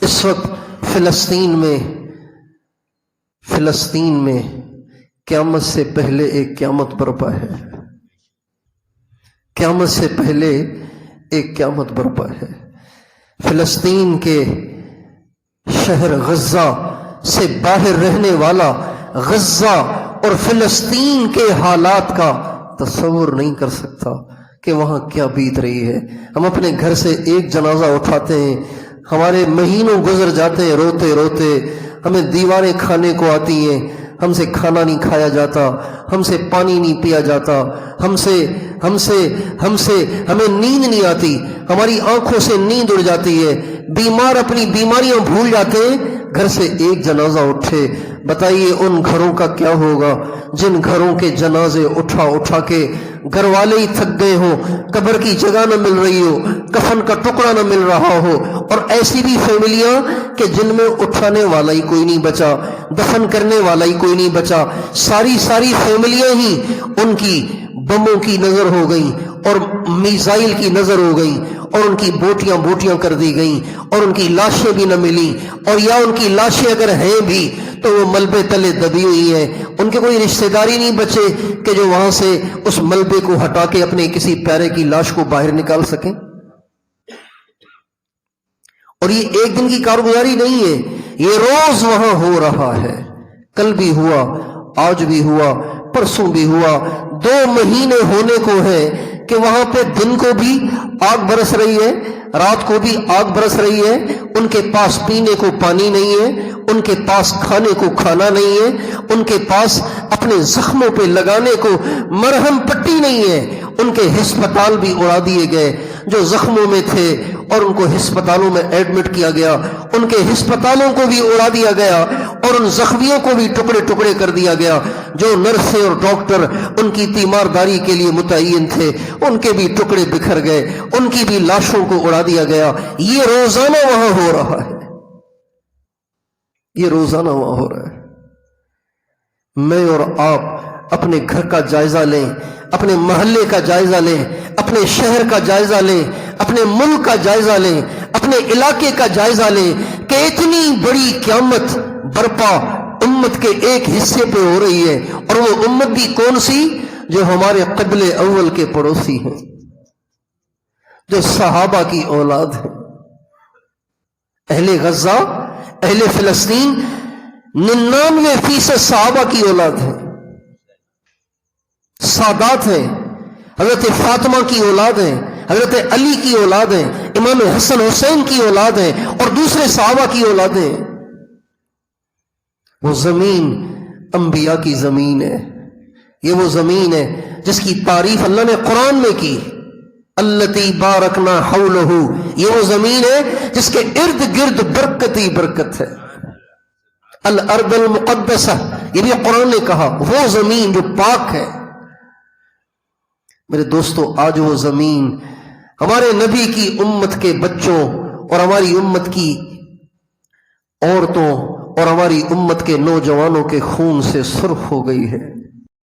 اس وقت فلسطین میں قیامت سے پہلے ایک قیامت برپا ہے، قیامت سے پہلے ایک قیامت برپا ہے۔ فلسطین کے شہر غزہ سے باہر رہنے والا غزہ اور فلسطین کے حالات کا تصور نہیں کر سکتا کہ وہاں کیا بیت رہی ہے۔ ہم اپنے گھر سے ایک جنازہ اٹھاتے ہیں، ہمارے مہینوں گزر جاتے ہیں روتے روتے، ہمیں دیواریں کھانے کو آتی ہیں، ہم سے کھانا نہیں کھایا جاتا، ہم سے پانی نہیں پیا جاتا، ہمیں نیند نہیں آتی، ہماری آنکھوں سے نیند اڑ جاتی ہے، بیمار اپنی بیماریاں بھول جاتے ہیں۔ گھر سے ایک جنازہ اٹھے، بتائیے ان گھروں کا کیا ہوگا جن گھروں کے جنازے اٹھا کے گھر والے ہی تھک گئے ہوں، قبر کی جگہ نہ مل رہی ہو، کفن کا ٹکڑا نہ مل رہا ہو، اور ایسی بھی فیملیاں کہ جن میں اٹھانے والا ہی کوئی نہیں بچا، دفن کرنے والا ہی کوئی نہیں بچا، ساری فیملیاں ہی ان کی بموں کی نظر ہو گئیں اور میزائل کی نظر ہو گئیں، اور ان کی بوٹیاں کر دی گئیں، اور ان کی لاشیں بھی نہ ملیں، اور یا ان کی لاشیں اگر ہیں بھی تو وہ ملبے تلے دبی ہوئی ہیں، ان کے کوئی رشتہ داری نہیں بچے کہ جو وہاں سے اس ملبے کو ہٹا کے اپنے کسی پیارے کی لاش کو باہر نکال سکیں۔ اور یہ ایک دن کی کارگزاری نہیں ہے، یہ روز وہاں ہو رہا ہے، کل بھی ہوا، آج بھی ہوا، پرسوں بھی ہوا، 2 مہینے ہونے کو ہے کہ وہاں پہ دن کو بھی آگ برس رہی ہے، رات کو بھی آگ برس رہی ہے، ان کے پاس پینے کو پانی نہیں ہے، ان کے پاس کھانے کو کھانا نہیں ہے، ان کے پاس اپنے زخموں پہ لگانے کو مرہم پٹی نہیں ہے، ان کے ہسپتال بھی اڑا دیے گئے، جو زخموں میں تھے اور ان کو ہسپتالوں میں ایڈمٹ کیا گیا، ان کے ہسپتالوں کو بھی اڑا دیا گیا، اور ان زخمیوں کو بھی ٹکڑے کر دیا گیا، جو نرسیں اور ڈاکٹر ان کی تیمارداری کے لیے متعین تھے ان کے بھی ٹکڑے بکھر گئے، ان کی بھی لاشوں کو اڑا دیا گیا۔ یہ روزانہ وہاں ہو رہا ہے، یہ روزانہ وہاں ہو رہا ہے۔ میں اور آپ اپنے گھر کا جائزہ لیں، اپنے محلے کا جائزہ لیں، اپنے شہر کا جائزہ لیں، اپنے ملک کا جائزہ لیں، اپنے علاقے کا جائزہ لیں کہ اتنی بڑی قیامت برپا امت کے ایک حصے پہ ہو رہی ہے، اور وہ امت بھی کون سی؟ جو ہمارے قبل اول کے پڑوسی ہیں، جو صحابہ کی اولاد ہیں۔ اہل غزہ، اہل فلسطین 99% صحابہ کی اولاد ہیں، سادات ہیں، حضرت فاطمہ کی اولاد ہیں، حضرت علی کی اولاد ہیں، امام حسن حسین کی اولاد ہیں، اور دوسرے صحابہ کی اولادیں ہیں۔ وہ زمین انبیاء کی زمین ہے، یہ وہ زمین ہے جس کی تعریف اللہ نے قرآن میں کی، التی بارکنا حولہ، یہ وہ زمین ہے جس کے ارد گرد برکت ہی برکت ہے، الارض المقدسہ، یہ بھی قرآن نے کہا، وہ زمین جو پاک ہے۔ میرے دوستو، آج وہ زمین ہمارے نبی کی امت کے بچوں اور ہماری امت کی عورتوں اور ہماری امت کے نوجوانوں کے خون سے سرخ ہو گئی ہے۔